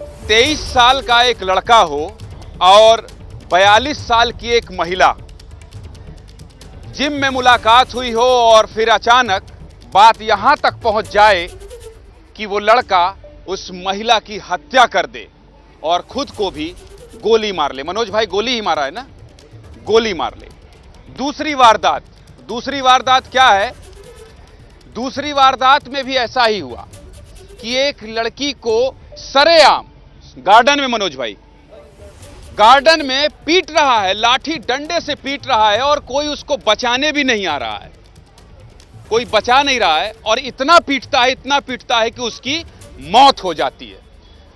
23 साल का एक लड़का हो और 42 साल की एक महिला, जिम में मुलाकात हुई हो और फिर अचानक बात यहां तक पहुंच जाए कि वो लड़का उस महिला की हत्या कर दे और खुद को भी गोली मार ले। मनोज भाई, गोली ही मारा है ना? गोली मार ले। दूसरी वारदात क्या है? दूसरी वारदात में भी ऐसा ही हुआ कि एक लड़की को सरेआम गार्डन में, मनोज भाई, गार्डन में पीट रहा है, लाठी डंडे से पीट रहा है और कोई उसको बचाने भी नहीं आ रहा है, कोई बचा नहीं रहा है और इतना पीटता है कि उसकी मौत हो जाती है।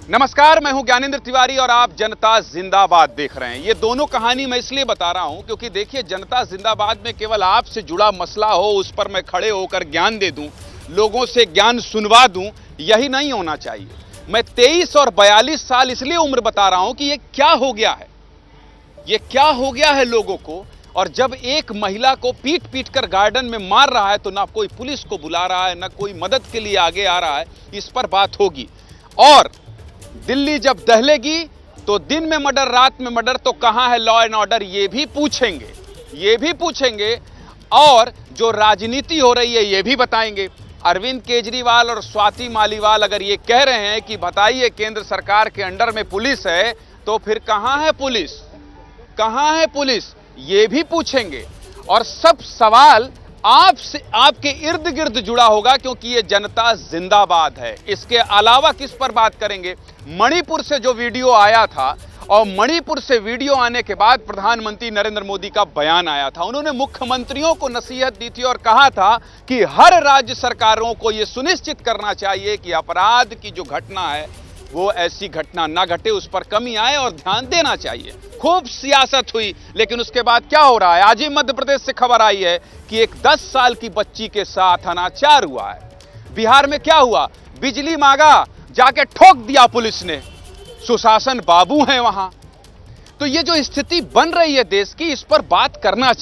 नमस्कार, मैं हूं ज्ञानेंद्र तिवारी और आप जनता जिंदाबाद देख रहे हैं। ये दोनों कहानी मैं इसलिए बता रहा हूं क्योंकि देखिए, जनता जिंदाबाद में केवल आपसे जुड़ा मसला हो, उस पर मैं खड़े होकर ज्ञान दे दूं, लोगों से ज्ञान सुनवा दूं, यही नहीं होना चाहिए। मैं 23 और 42 साल इसलिए उम्र बता रहा हूं कि ये क्या हो गया है लोगों को। और जब एक महिला को पीट पीट कर गार्डन में मार रहा है तो ना कोई पुलिस को बुला रहा है, ना कोई मदद के लिए आगे आ रहा है। इस पर बात होगी। और दिल्ली जब दहलेगी तो दिन में मर्डर, रात में मर्डर, तो कहां है लॉ एंड ऑर्डर, ये भी पूछेंगे। और जो राजनीति हो रही है ये भी बताएंगे। अरविंद केजरीवाल और स्वाति मालीवाल अगर ये कह रहे हैं कि बताइए केंद्र सरकार के अंडर में पुलिस है, तो फिर कहां है पुलिस, ये भी पूछेंगे। और सब सवाल आपसे, आपके इर्द गिर्द जुड़ा होगा क्योंकि ये जनता जिंदाबाद है। इसके अलावा किस पर बात करेंगे? मणिपुर से जो वीडियो आया था, और मणिपुर से वीडियो आने के बाद प्रधानमंत्री नरेंद्र मोदी का बयान आया था। उन्होंने मुख्यमंत्रियों को नसीहत दी थी और कहा था कि हर राज्य सरकारों को यह सुनिश्चित करना चाहिए कि अपराध की जो घटना है वो ऐसी घटना ना घटे, उस पर कमी आए और ध्यान देना चाहिए। खूब सियासत हुई, लेकिन उसके बाद क्या हो रहा है? आज ही मध्य प्रदेश से खबर आई है कि एक 10 साल की बच्ची के साथ अनाचार हुआ है। बिहार में क्या हुआ? बिजली मांगा, जाके ठोक दिया पुलिस ने। सुशासन बाबू हैं वहां। तो ये जो स्थिति बन रही है देश की, इस पर बात करना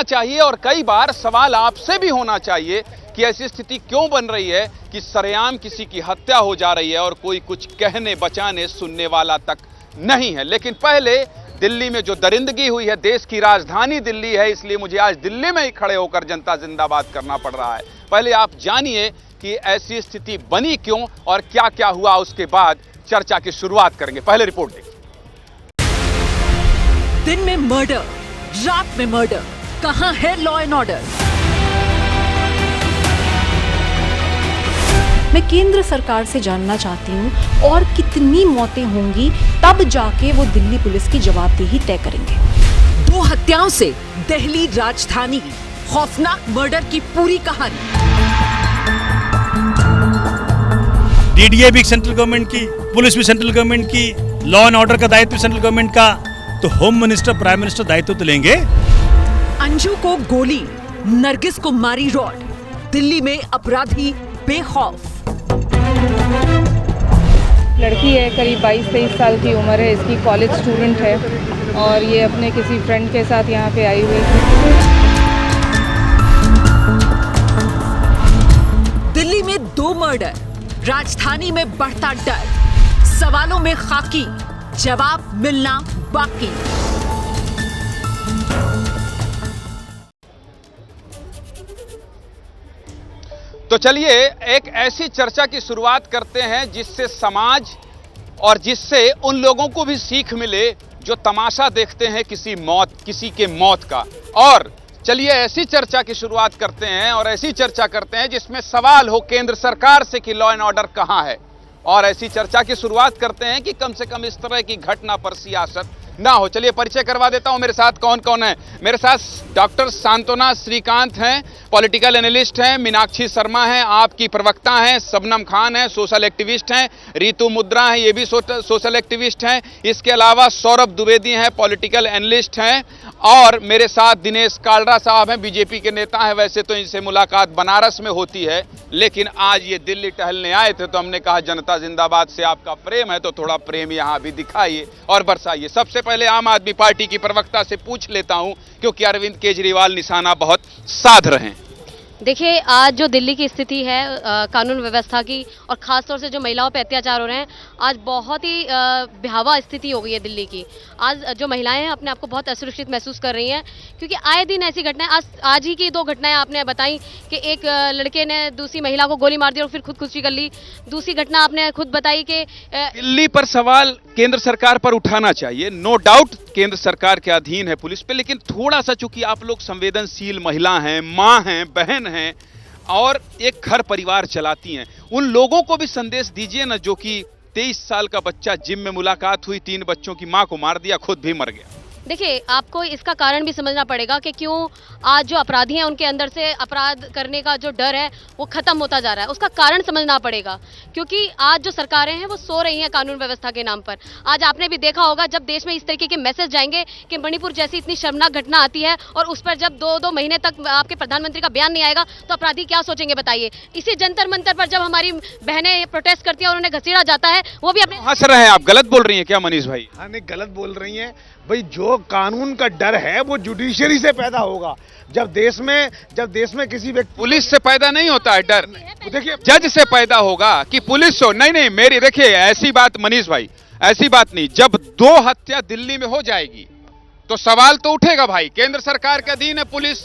चाहिए। और कई बार सवाल आपसे भी होना चाहिए कि ऐसी स्थिति क्यों बन रही है कि सरेआम किसी की हत्या हो जा रही है और कोई कुछ कहने, बचाने, सुनने वाला तक नहीं है। लेकिन पहले दिल्ली में जो दरिंदगी हुई है, देश की राजधानी दिल्ली है, इसलिए मुझे आज दिल्ली में ही खड़े होकर जनता जिंदाबाद करना पड़ रहा है। पहले आप जानिए कि ऐसी स्थिति बनी क्यों और क्या क्या हुआ, उसके बाद चर्चा की शुरुआत करेंगे। पहले रिपोर्ट देखिए। दिन में मर्डर, रात में मर्डर, कहां है लॉ एंड ऑर्डर? मैं केंद्र सरकार से जानना चाहती हूं और कितनी मौतें होंगी, तब जाके वो दिल्ली पुलिस की जवाबदेही तय करेंगे। 2 हत्याओं से दिल्ली राजधानी, खौफनाक मर्डर की पूरी कहानी। डीडीए भी सेंट्रल गवर्नमेंट की, पुलिस भी सेंट्रल गवर्नमेंट की, लॉ एंड ऑर्डर का दायित्व सेंट्रल गवर्नमेंट का, तो होम मिनिस्टर, प्राइम मिनिस्टर दायित्व तो लेंगे। अंजू को गोली, नरगिस को मारी रॉड, दिल्ली में अपराधी बेखौफ। लड़की है, करीब 22-23 साल की उम्र है, इसकी कॉलेज स्टूडेंट है और ये अपने किसी फ्रेंड के साथ यहाँ पे आई हुई थी। दिल्ली में 2 मर्डर, राजधानी में बढ़ता डर, सवालों में खाकी, जवाब मिलना बाकी। तो चलिए एक ऐसी चर्चा की शुरुआत करते हैं जिससे समाज और जिससे उन लोगों को भी सीख मिले जो तमाशा देखते हैं किसी के मौत का। और चलिए ऐसी चर्चा की शुरुआत करते हैं और ऐसी चर्चा करते हैं जिसमें सवाल हो केंद्र सरकार से कि लॉ एंड ऑर्डर कहां है। और ऐसी चर्चा की शुरुआत करते हैं कि कम से कम इस तरह की घटना पर सियासत ना हो। चलिए परिचय करवा देता हूं, मेरे साथ कौन कौन है। मेरे साथ डॉक्टर सांत्वना श्रीकांत हैं, पॉलिटिकल एनालिस्ट हैं। मीनाक्षी शर्मा हैं, आपकी प्रवक्ता हैं। शबनम खान हैं, सोशल एक्टिविस्ट हैं। रितु मुद्रा हैं, ये भी सोशल एक्टिविस्ट हैं। इसके अलावा सौरभ द्विवेदी हैं, पॉलिटिकल एनालिस्ट हैं। और मेरे साथ दिनेश कालरा साहब हैं, बीजेपी के नेता हैं। वैसे तो इनसे मुलाकात बनारस में होती है, लेकिन आज ये दिल्ली टहलने आए थे तो हमने कहा जनता जिंदाबाद से आपका प्रेम है तो थोड़ा प्रेम यहां भी दिखाइए और बरसाइए। सबसे पहले आम आदमी पार्टी की प्रवक्ता से पूछ लेता हूं, क्योंकि अरविंद केजरीवाल निशाना बहुत साध रहे हैं। देखिए, आज जो दिल्ली की स्थिति है कानून व्यवस्था की, और ख़ास तौर से जो महिलाओं पे अत्याचार हो रहे हैं, आज बहुत ही भयावह स्थिति हो गई है दिल्ली की। आज जो महिलाएं हैं अपने आप को बहुत असुरक्षित महसूस कर रही हैं, क्योंकि आए दिन ऐसी घटनाएं, आज ही की 2 घटनाएं आपने बताई कि एक लड़के ने दूसरी महिला को गोली मार दी और फिर खुदकुशी कर ली। दूसरी घटना आपने खुद बताई कि दिल्ली पर सवाल केंद्र सरकार पर उठाना चाहिए, नो डाउट केंद्र सरकार के अधीन है पुलिस पे, लेकिन थोड़ा सा चूंकि आप लोग संवेदनशील महिला हैं, मां हैं, बहन हैं और एक घर परिवार चलाती हैं, उन लोगों को भी संदेश दीजिए ना, जो कि 23 साल का बच्चा जिम में मुलाकात हुई, 3 बच्चों की मां को मार दिया, खुद भी मर गया। देखिए, आपको इसका कारण भी समझना पड़ेगा कि क्यों आज जो अपराधी हैं उनके अंदर से अपराध करने का जो डर है वो खत्म होता जा रहा है। उसका कारण समझना पड़ेगा, क्योंकि आज जो सरकारें हैं वो सो रही हैं कानून व्यवस्था के नाम पर। आज आपने भी देखा होगा, जब देश में इस तरीके के मैसेज जाएंगे कि मणिपुर जैसी इतनी शर्मनाक घटना आती है और उस पर जब 2-2 महीने तक आपके प्रधानमंत्री का बयान नहीं आएगा तो अपराधी क्या सोचेंगे बताइए। इसी जंतर मंतर पर जब हमारी बहनें प्रोटेस्ट करती हैं और उन्हें घसीटा जाता है, वो भी अपने हंस रहे हैं, आप गलत बोल रही हैं क्या मनीष भाई? हाँ, नहीं गलत बोल रही हैं भाई। जो कानून का डर है वो जुडिशरी से पैदा होगा। जब देश में किसी व्यक्ति, पुलिस से पैदा नहीं होता है डर, देखिए जज से पैदा होगा कि पुलिस हो। नहीं, मेरी देखिए ऐसी बात मनीष भाई, ऐसी बात नहीं। जब 2 हत्या दिल्ली में हो जाएगी तो सवाल तो उठेगा भाई, केंद्र सरकार के अधीन है पुलिस,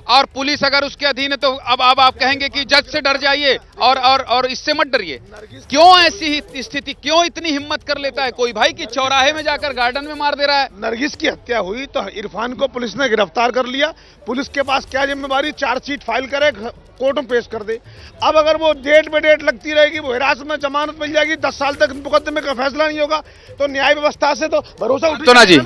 और पुलिस अगर उसके अधीन है तो अब आप कहेंगे कि जज से डर जाइए और इससे मत डरिए। क्यों ऐसी स्थिति, क्यों इतनी हिम्मत कर लेता है कोई भाई कि चौराहे में जाकर गार्डन में मार दे रहा है? नरगिस की हत्या हुई तो इरफान को पुलिस ने गिरफ्तार कर लिया। पुलिस के पास क्या जिम्मेदारी, चार्जशीट फाइल करे, कोर्ट में पेश कर दे। अब अगर वो डेट पे डेट लगती रहेगी, वो हिरासत में जमानत मिल जाएगी, 10 साल तक मुकदमे का फैसला नहीं होगा, तो न्याय व्यवस्था से तो भरोसा उठ तो ना जी।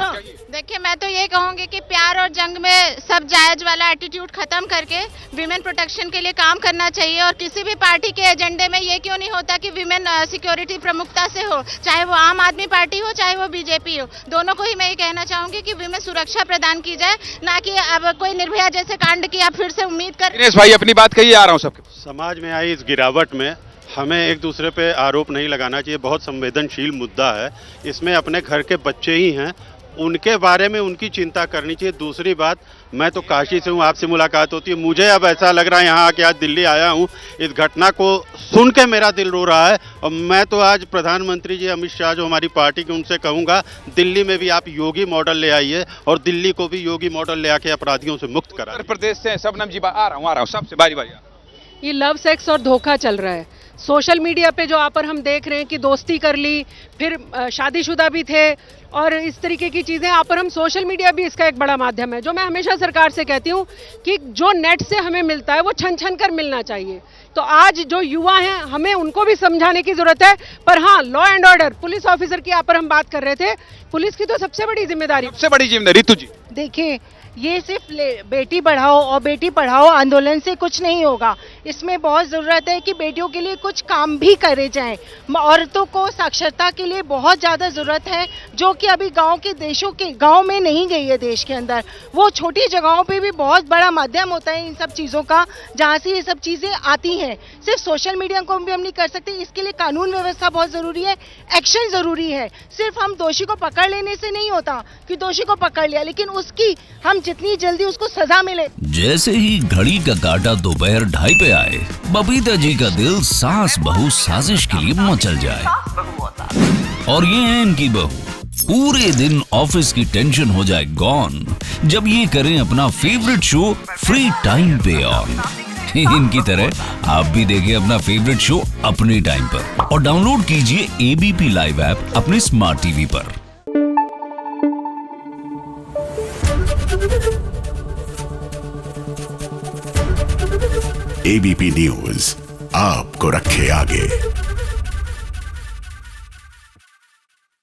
देखिए, मैं तो ये कहूंगी कि प्यार और जंग में सब जायज वाला एटीट्यूड खत्म करके विमेन प्रोटेक्शन के लिए काम करना चाहिए। और किसी भी पार्टी के एजेंडे में ये क्यों नहीं होता कि विमेन सिक्योरिटी प्रमुखता से हो, चाहे वो आम आदमी पार्टी हो चाहे वो बीजेपी हो। दोनों को ही मैं ये कहना चाहूंगी कि विमेन सुरक्षा प्रदान की जाए, ना कि अब कोई निर्भया जैसे कांड की आप फिर से उम्मीद कर। दिनेश भाई अपनी बात कहिए, आ रहा हूं सबके। समाज में आई इस गिरावट में हमें एक दूसरे पे आरोप नहीं लगाना चाहिए। बहुत संवेदनशील मुद्दा है, इसमें अपने घर के बच्चे ही हैं, उनके बारे में उनकी चिंता करनी चाहिए। दूसरी बात, मैं तो काशी से हूँ, आपसे मुलाकात होती है, मुझे अब ऐसा लग रहा है यहाँ आके आज दिल्ली आया हूँ, इस घटना को सुन के मेरा दिल रो रहा है। और मैं तो आज प्रधानमंत्री जी अमित शाह जो हमारी पार्टी के, उनसे कहूँगा दिल्ली में भी आप योगी मॉडल ले आइए और दिल्ली को भी योगी मॉडल ले आके अपराधियों से मुक्त कराइए। उत्तर प्रदेश से शबनम जी, आ रहा हूँ सबसे बारी बारी। ये लव सेक्स और धोखा चल रहा है सोशल मीडिया पे, जो आप पर हम देख रहे हैं कि दोस्ती कर ली, फिर शादीशुदा भी थे और इस तरीके की चीज़ें आप पर हम, सोशल मीडिया भी इसका एक बड़ा माध्यम है। जो मैं हमेशा सरकार से कहती हूँ कि जो नेट से हमें मिलता है वो छन छन कर मिलना चाहिए। तो आज जो युवा हैं हमें उनको भी समझाने की जरूरत है। पर हाँ, law and order, police officer की आप पर हम बात कर रहे थे, पुलिस की तो सबसे बड़ी जिम्मेदारी, रितु जी। देखिए, ये सिर्फ बेटी बढ़ाओ और बेटी पढ़ाओ आंदोलन से कुछ नहीं होगा। इसमें बहुत ज़रूरत है कि बेटियों के लिए कुछ काम भी करे जाएं। औरतों को साक्षरता के लिए बहुत ज़्यादा ज़रूरत है, जो कि अभी गांव में नहीं गई है देश के अंदर। वो छोटी जगहों पे भी बहुत बड़ा माध्यम होता है इन सब चीज़ों का, जहाँ से ये सब चीज़ें आती हैं। सिर्फ सोशल मीडिया को भी हम नहीं कर सकते, इसके लिए कानून व्यवस्था बहुत ज़रूरी है, एक्शन ज़रूरी है। सिर्फ हम दोषी को पकड़ लेने से नहीं होता कि दोषी को पकड़ लिया, लेकिन उसकी हम जितनी जल्दी उसको सजा मिले। जैसे ही घड़ी का काटा दोपहर 2:30 पे आए, बबीता जी का दिल सास बहू साजिश के लिए मचल जाए। और ये है इनकी बहू, पूरे दिन ऑफिस की टेंशन हो जाए गॉन जब ये करें अपना फेवरेट शो फ्री टाइम पे ऑन। इनकी तरह आप भी देखिए अपना फेवरेट शो अपने टाइम पर और डाउनलोड कीजिए एबीपी लाइव ऐप अपने स्मार्ट टीवी पर। एबीपी न्यूज आपको रखे आगे।